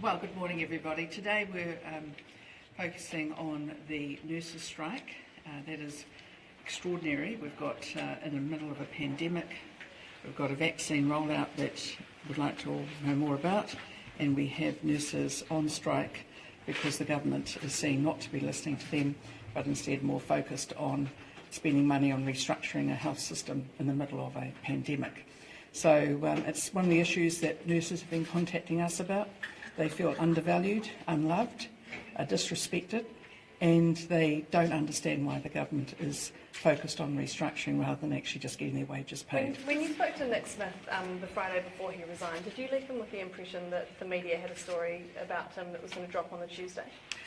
Well, good morning, everybody. Today we're focusing on the nurses' strike. That is extraordinary. We've got in the middle of a pandemic. We've got a vaccine rollout that we'd like to all know more about, and we have nurses on strike because the government is seen not to be listening to them, but instead more focused on spending money on restructuring a health system in the middle of a pandemic. So it's one of the issues that nurses have been contacting us about. They feel undervalued, unloved, disrespected, and they don't understand why the government is focused on restructuring rather than actually just getting their wages paid. When you spoke to Nick Smith the Friday before he resigned, did you leave him with the impression that the media had a story about him that was going to drop on the Tuesday?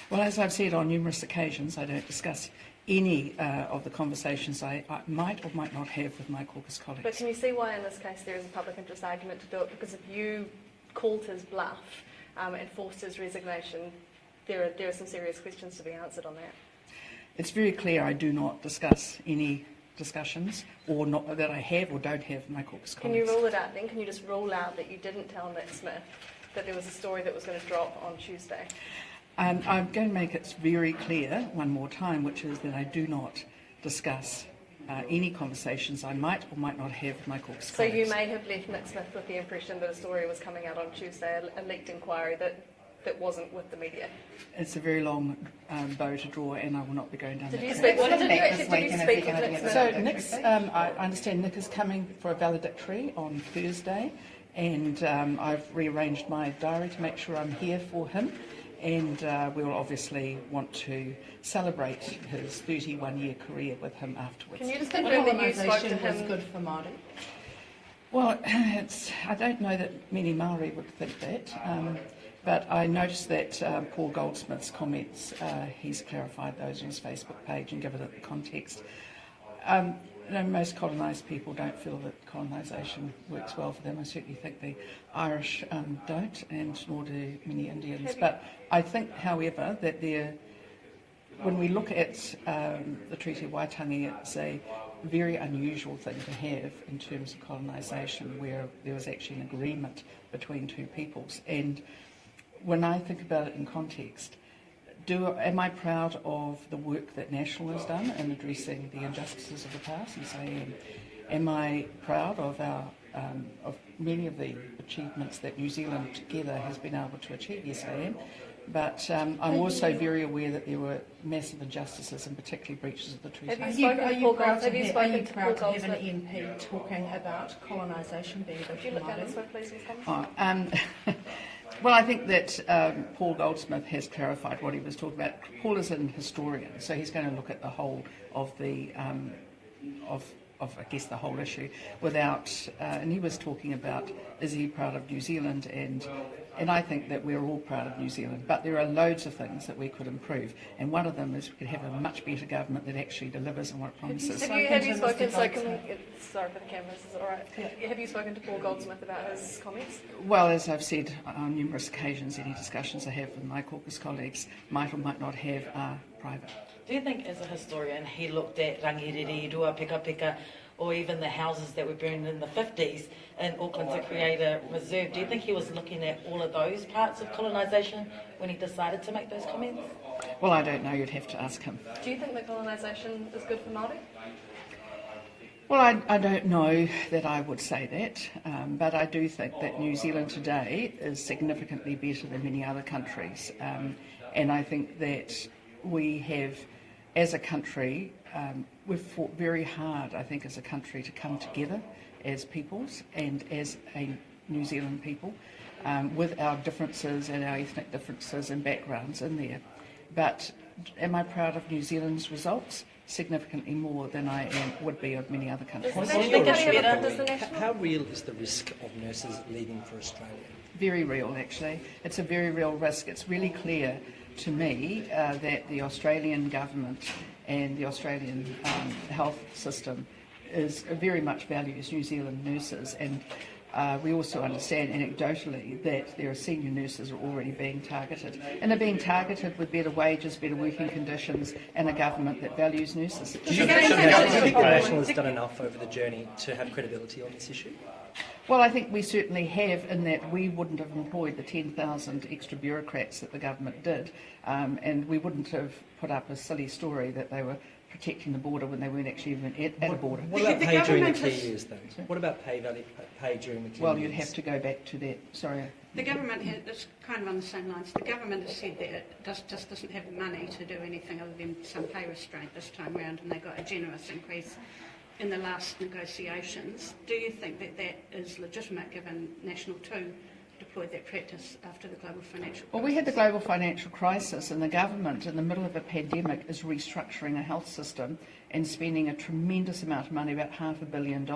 Well, as I've said on numerous occasions, I don't discuss any of the conversations I might or might not have with my caucus colleagues. But can you see why in this case there is a public interest argument to do it? Because if you called his bluff and forced his resignation, there are some serious questions to be answered on that. It's very clear I do not discuss any discussions or not that I have or don't have with my caucus colleagues. Can you rule it out then? Can you just rule out that you didn't tell Nick Smith that there was a story that was going to drop on Tuesday? I'm going to make it very clear one more time, which is that I do not discuss any conversations I might or might not have with my caucus colleagues. So you may have left Nick Smith with the impression that a story was coming out on Tuesday, a leaked inquiry that wasn't with the media. It's a very long bow to draw, and I will not be going down that Did you path. speak with Nick Smith? So Nick's, I understand Nick is coming for a valedictory on Thursday, and I've rearranged my diary to make sure I'm here for him. And we will obviously want to celebrate his 31-year career with him afterwards. Can you just confirm that you spoke to him? Was good for Māori? Well, I don't know that many Māori would think that, but I noticed that Paul Goldsmith's comments, he's clarified those on his Facebook page and given it the context. Most colonised people don't feel that colonisation works well for them. I certainly think the Irish don't, and nor do many Indians. But I think, however, that when we look at the Treaty of Waitangi, it's a very unusual thing to have in terms of colonisation, where there was actually an agreement between two peoples. And when I think about it in context, am I proud of the work that National has done in addressing the injustices of the past? Yes, I am. Am I proud of of many of the achievements that New Zealand together has been able to achieve? Yes, I am. But I'm also very aware that there were massive injustices and particularly breaches of the treaty. Have you spoken to Paul Goldsmith? Have you spoken to Paul to have an Goldsmith? MP talking about colonisation being good Would you for look down this Māori? way, please, Ms. Collins? Well, I think that Paul Goldsmith has clarified what he was talking about. Paul is an historian, so he's going to look at the whole of the I guess the whole issue without. And he was talking about, is he proud of New Zealand? And I think that we're all proud of New Zealand, but there are loads of things that we could improve, and one of them is we could have a much better government that actually delivers on what it promises. Have you spoken? Sorry for the cameras. Is it all right? Yeah. Have you spoken to Paul Goldsmith about his comments? Well, as I've said on numerous occasions, any discussions I have with my caucus colleagues might or might not have are private. Do you think, as a historian, he looked at rangiriri, rua, peka peka, or even the houses that were burned in the 50s in Auckland to create a reserve? Do you think he was looking at all of those parts of colonisation when he decided to make those comments? Well, I don't know. You'd have to ask him. Do you think that colonisation is good for Māori? Well, I don't know that I would say that, but I do think that New Zealand today is significantly better than many other countries. And I think that we have, as a country, we've fought very hard, I think, as a country to come together as peoples and as a New Zealand people, with our differences and our ethnic differences and backgrounds in there. But am I proud of New Zealand's results? Significantly more than I would be of many other countries. How real is the risk of nurses leaving for Australia? Very real, actually. It's a very real risk. It's really clear to me that the Australian government and the Australian health system is very much values New Zealand nurses, and we also understand anecdotally that there are senior nurses are already being targeted, and they're being targeted with better wages, better working conditions, and a government that values nurses. Do you think the National has done enough over the journey to have credibility on this issue? Well, I think we certainly have, in that we wouldn't have employed the 10,000 extra bureaucrats that the government did, and we wouldn't have put up a silly story that they were protecting the border when they weren't actually even at a border. What about The pay during the government key has- years, though? What about pay during the key years? Well, you'd have to go back to that. Sorry. The government has, it's kind of on the same lines. The government has said that it just doesn't have the money to do anything other than some pay restraint this time round, and they got a generous increase in the last negotiations. Do you think that that is legitimate, given National 2 deployed that practice after the global financial crisis? Well, we had the global financial crisis, and the government, in the middle of a pandemic, is restructuring a health system and spending a tremendous amount of money, about $500 million,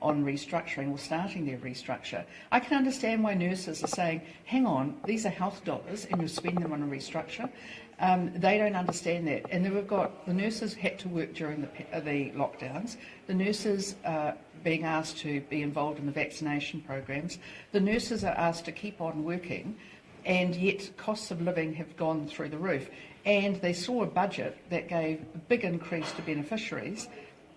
on restructuring or starting their restructure. I can understand why nurses are saying, hang on, these are health dollars and you're spending them on a restructure. They don't understand that. And then we've got the nurses had to work during the lockdowns. The nurses being asked to be involved in the vaccination programs. The nurses are asked to keep on working, and yet costs of living have gone through the roof. And they saw a budget that gave a big increase to beneficiaries,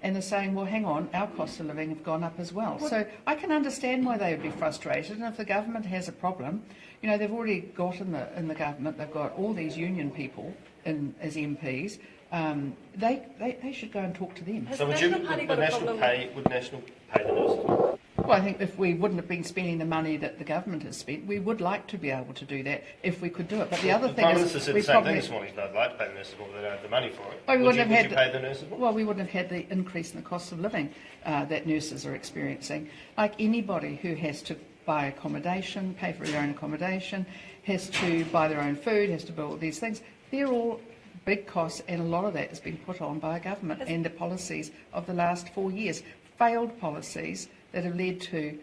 and they're saying, well, hang on, our costs of living have gone up as well. So I can understand why they would be frustrated, and if the government has a problem, you know, they've already got in the government, they've got all these union people as MPs, they should go and talk to them. Has So the would National Party got a National problem pay, would National pay the nurses? Well, I think if we wouldn't have been spending the money that the government has spent, we would like to be able to do that if we could do it. But the other The thing Prime is, Minister said we the same probably, thing this morning. They'd like to pay the nurses more, but they don't have the money for it. Well, we would you wouldn't have had pay the nurses more? well, we wouldn't have had the increase in the cost of living that nurses are experiencing. Like anybody who has to buy accommodation, pay for their own accommodation, has to buy their own food, has to build these things, they're all big costs, and a lot of that has been put on by a government and the policies of the last 4 years. Failed policies that have led to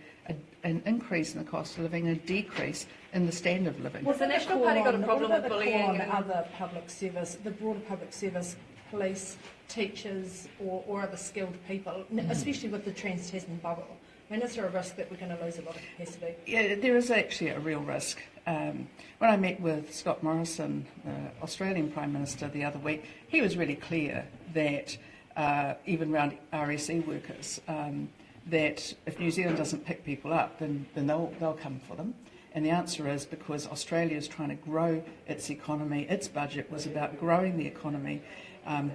an increase in the cost of living and a decrease in the standard of living. Has the National Party got a problem with What about the bullying? call on and- other public service, the broader public service, police, teachers, or other skilled people, especially with the Trans-Tasman bubble? I mean, is there a risk that we're going to lose a lot of capacity? Yeah, there is actually a real risk. When I met with Scott Morrison, the Australian Prime Minister, the other week, he was really clear that even around RSE workers, that if New Zealand doesn't pick people up, then they'll come for them. And the answer is because Australia is trying to grow its economy. Its budget was about growing the economy,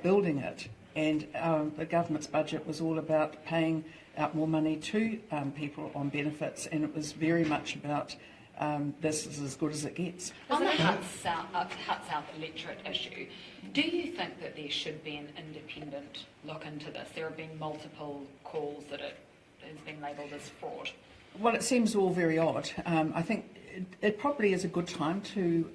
building it. And the government's budget was all about paying out more money to people on benefits, and it was very much about this is as good as it gets. On the Hut South electorate issue, do you think that there should be an independent look into this? There have been multiple calls that it has been labelled as fraud. Well, it seems all very odd. I think it probably is a good time to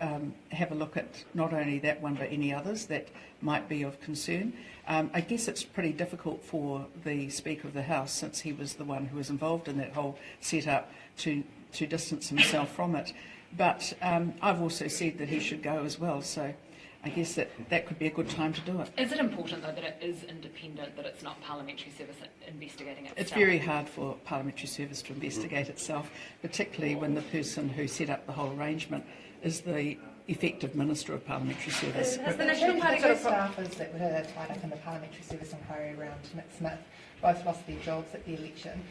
have a look at not only that one but any others that might be of concern. I guess it's pretty difficult for the Speaker of the House, since he was the one who was involved in that whole setup, to distance himself from it. But I've also said that he should go as well, so I guess that could be a good time to do it. Is it important, though, that it is independent, that it's not Parliamentary Service investigating itself? It's very hard for Parliamentary Service to investigate itself, particularly when the person who set up the whole arrangement is the effective Minister of Parliamentary Service. Has the National Party got a problem? staffers that were tied up in the Parliamentary Service inquiry around Nick Smith both lost their jobs at the election.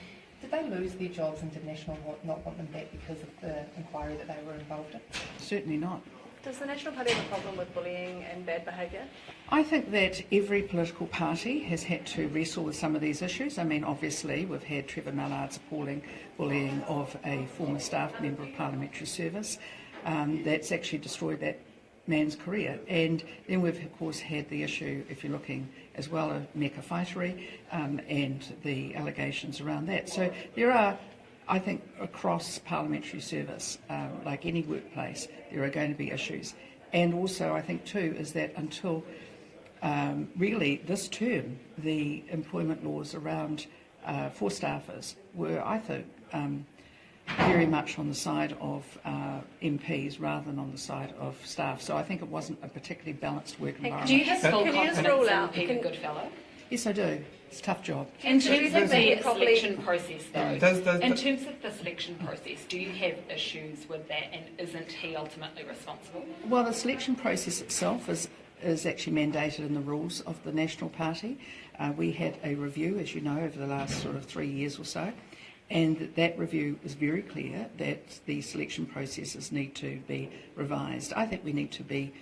Did they lose their jobs and did National not want them back because of the inquiry that they were involved in? Certainly not. Does the National Party have a problem with bullying and bad behaviour? I think that every political party has had to wrestle with some of these issues. I mean, obviously, we've had Trevor Mallard's appalling bullying of a former staff member of Parliamentary Service. That's actually destroyed that man's career. And then we've, of course, had the issue, if you're looking as well, of Mecca Whaitiri and the allegations around that. So there are, I think, across Parliamentary Service, like any workplace, there are going to be issues. And also, I think, too, is that until really this term, the employment laws around for staffers were, I think, very much on the side of MPs rather than on the side of staff. So I think it wasn't a particularly balanced work environment. Do you have full Can you just confidence rule in out- Peter can- Goodfellow? Yes, I do. It's a tough job. In Do you terms think of they the probably- selection process, though, Does in terms of the selection process, do you have issues with that, and isn't he ultimately responsible? Well, the selection process itself is actually mandated in the rules of the National Party. We had a review, as you know, over the last sort of 3 years or so, And that review is very clear that the selection processes need to be revised. I think we need to be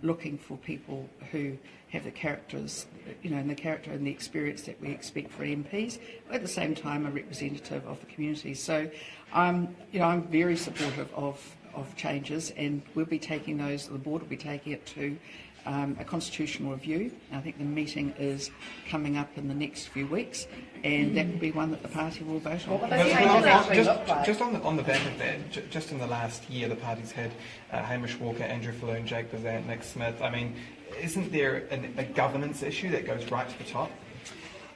looking for people who have the characters, and the character and the experience that we expect for MPs, at the same time a representative of the community. So I'm very supportive of changes, and we'll be taking those, the board will be taking it to a constitutional review. I think the meeting is coming up in the next few weeks, and that will be one that the party will vote on. Just on the back of that, just in the last year, the party's had Hamish Walker, Andrew Falloon, Jake Bazant, Nick Smith. I mean, isn't there a governance issue that goes right to the top?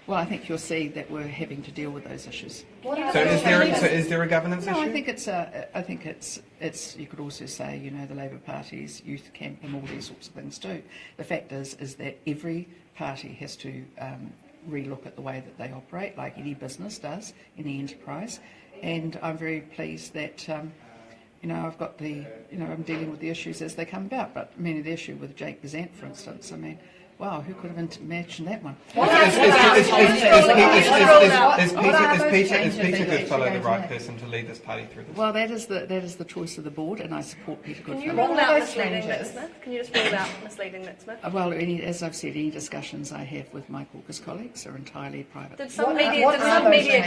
Well, I think you'll see that we're having to deal with those issues. So is there a governance issue? No, I think it's. You could also say, the Labour Party's youth camp and all these sorts of things too. The fact is that every party has to relook at the way that they operate, like any business does, any enterprise. And I'm very pleased that I've got I'm dealing with the issues as they come about. But the issue with Jake Bazant, for instance, wow, who could have imagined that one? Is Peter Goodfellow the right person to lead this party through this? Well, that is the choice of the board, and I support Peter Goodfellow. Can you rule out misleading Nick Smith? Can you just rule out misleading Nick Smith? Well, as I've said, any discussions I have with my caucus colleagues are entirely private. Did some media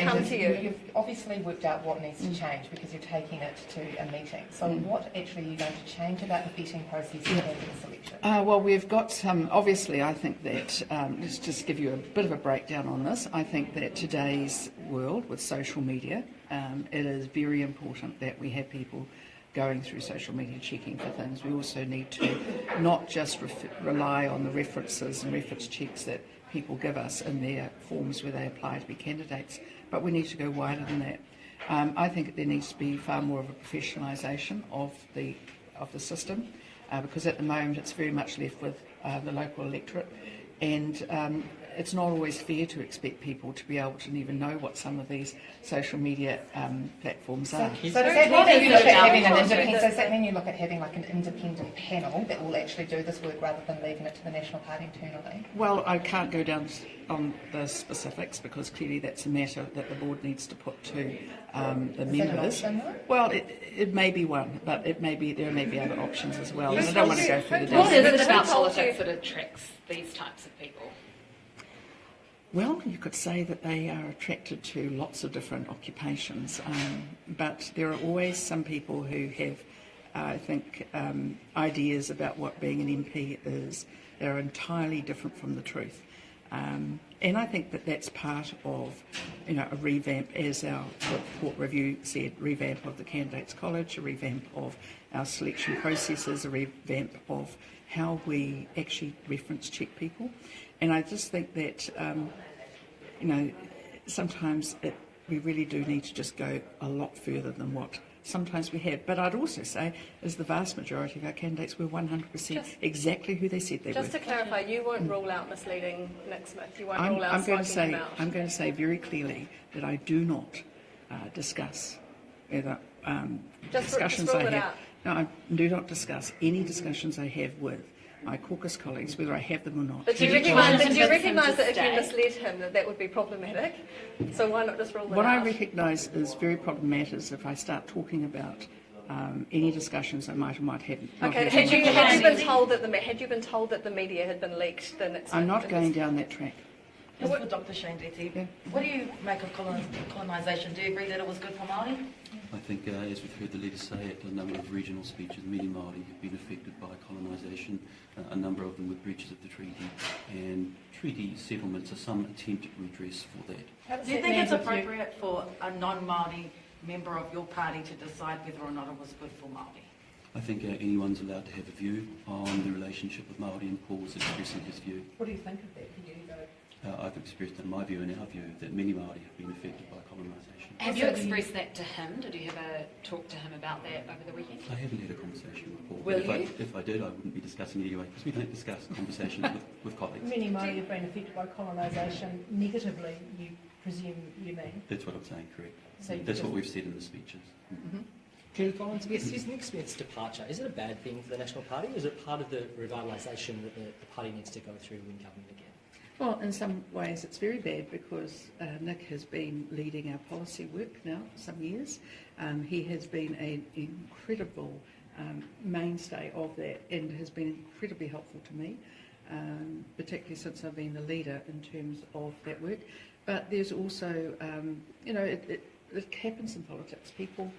come to you? You've obviously worked out what needs to change because you're taking it to a meeting. So what actually are you going to change about the vetting process and the selection? Well, we've got some, obviously, I think that, let's just give you a bit of a breakdown on this. I think that today's world with social media, it is very important that we have people going through social media checking for things. We also need to not just rely on the references and reference checks that people give us in their forms where they apply to be candidates, but we need to go wider than that. I think there needs to be far more of a professionalisation of the system, because at the moment it's very much left with the local electorate, and it's not always fair to expect people to be able to even know what some of these social media platforms are. So does that mean you look at having like an independent panel that will actually do this work rather than leaving it to the National Party internally? Well, I can't go down on the specifics because clearly that's a matter that the board needs to put to the members. That an option, well, it may be one, but there may be other options as well. And I don't want to go further down. What is it about politics that attracts these types of people? Well, you could say that they are attracted to lots of different occupations, but there are always some people who have, I think, ideas about what being an MP is. They're entirely different from the truth. And I think that that's part of, a revamp, as our report review said, revamp of the Candidates College, a revamp of our selection processes, a revamp of how we actually reference check people. And I just think that, sometimes we really do need to just go a lot further than what sometimes we have. But I'd also say is the vast majority of our candidates were 100% exactly who they said they were. Just to clarify, you won't rule out misleading Nick Smith. You won't rule out I'm going to out. say very clearly that I do not discuss either discussions just rule I it have. out. No, I do not discuss any discussions I have with my caucus colleagues, whether I have them or not. But do you recognise that if you misled him, that would be problematic? So why not just rule it out? What I recognise is very problematic is if I start talking about any discussions I might or might have. Okay, had you been told that the media had been leaked, then it's. I'm not going down that track. Just for Dr. Shane Detty, what do you make of colonisation? Do you agree that it was good for Māori? I think, as we've heard the leader say at a number of regional speeches, many Māori have been affected by colonisation, a number of them with breaches of the treaty, and treaty settlements are some attempt at redress for that. Do you think it's appropriate for a non-Māori member of your party to decide whether or not it was good for Māori? I think anyone's allowed to have a view on the relationship with Māori, and Paul's expressing his view. What do you think of that? I've expressed in my view and our view that many Māori have been affected by colonisation. Have you expressed that to him? Did you have a talk to him about that over the weekend? I haven't had a conversation with Paul. Will you? If I did, I wouldn't be discussing it anyway, because we don't discuss conversations with colleagues. Many Māori have been affected by colonisation negatively, you presume you mean? That's what I'm saying, correct. So that's what we've said in the speeches. Mm-hmm. Judith Collins, is Nick Smith's departure, is it a bad thing for the National Party, or is it part of the revitalisation that the party needs to go through to win government again? Well, in some ways it's very bad because Nick has been leading our policy work now for some years. He has been an incredible mainstay of that and has been incredibly helpful to me, particularly since I've been the leader in terms of that work. But there's also, it happens in politics. People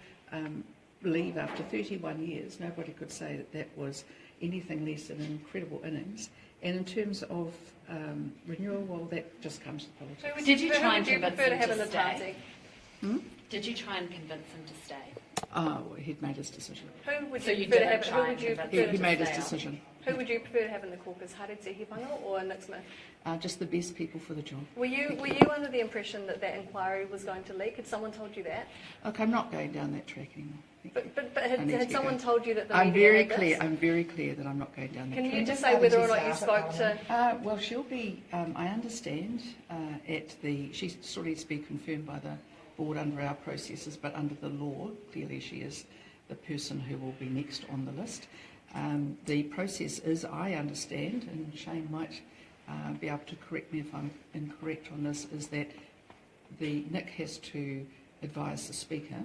leave after 31 years. Nobody could say that that was anything less than an incredible innings. And in terms of renewal, well, that just comes to politics. Did you try and Who would you convince prefer to him have in to the stay? party? Did you try and convince him to stay? Oh, he'd made his decision. Who would So you you prefer to didn't have? try Who and would you convince prefer He to made his stay on? decision. Who would you prefer to have in the caucus, Haretse Hipanga or Nick Smith? Just the best people for the job. Were you under the impression that that inquiry was going to leak? Had someone told you that? Look, I'm not going down that track anymore. But I need to had get someone going. told you that the I'm media very had this? clear. I'm very clear that I'm not going down that Can track. you just say whether or not you spoke to? Well, she'll be. I understand she's sort of to be confirmed by the board under our processes, but under the law, clearly she is the person who will be next on the list. The process is, I understand, and Shane might be able to correct me if I'm incorrect on this, is that Nick has to advise the Speaker.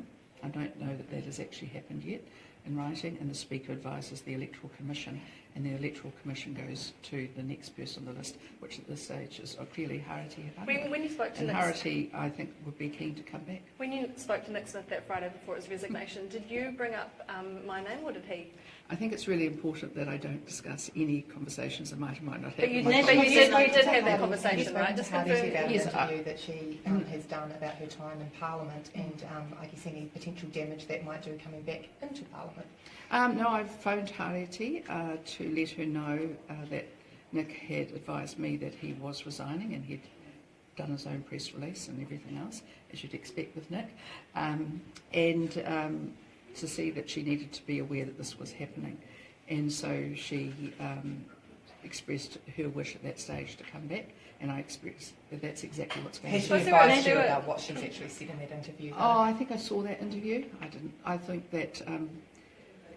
I don't know that has actually happened yet in writing, and the Speaker advises the Electoral Commission, and the Electoral Commission goes to the next person on the list, which at this stage is clearly Haretse Hipanga. When you spoke to and Nick, Haretse, I think, would be keen to come back. when you spoke to Nick Smith that Friday before his resignation, did you bring up my name or did he? I think it's really important that I don't discuss any conversations I might or might not have. But you with my did colleagues. have that conversation, right? Just about confirm. an Yes, interview that she has done about her time in Parliament and I guess any potential damage that might do coming back into Parliament. No, I've phoned Haretse to let her know that Nick had advised me that he was resigning and he'd done his own press release and everything else, as you'd expect with Nick, and to see that she needed to be aware that this was happening. And so she expressed her wish at that stage to come back, and I expressed that that's exactly what's going to Has she happen. advised you about what she's actually said in that interview? Oh, I think I saw that interview. I didn't. I think that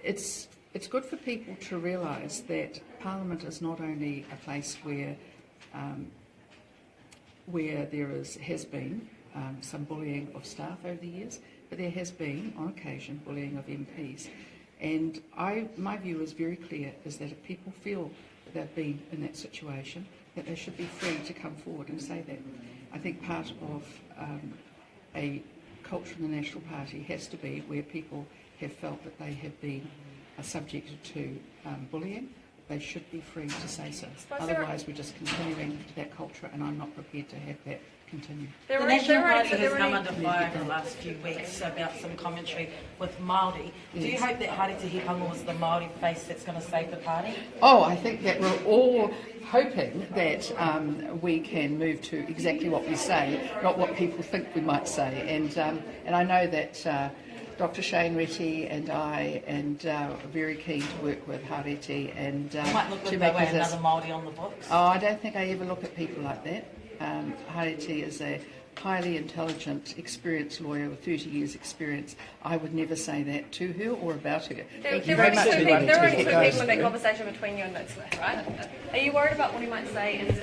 it's good for people to realise that Parliament is not only a place where there has been some bullying of staff over the years, but there has been, on occasion, bullying of MPs. And my view is very clear, is that if people feel that they've been in that situation, that they should be free to come forward and say that. I think part of a culture in the National Party has to be where people have felt that they have been subjected to bullying. They should be free to say so. Otherwise, we're just continuing that culture, and I'm not prepared to have that continue. The National Party has come under fire in the last few weeks about some commentary with Māori. Yes. Do you hope that Haretse Hipanga was the Māori face that's going to save the party? Oh, I think that we're all hoping that we can move to exactly what we say, not what people think we might say. And I know that Dr. Shane Retty and I are very keen to work with Haretse and You might look to like make they were it another Māori on the books. Oh, I don't think I ever look at people like that. Haretse is a highly intelligent, experienced lawyer with 30 years' experience. I would never say that to her or about her. Thank you There very are much. only two everybody. people in that conversation between you and Nick Smith, right? Are you worried about what he might say in his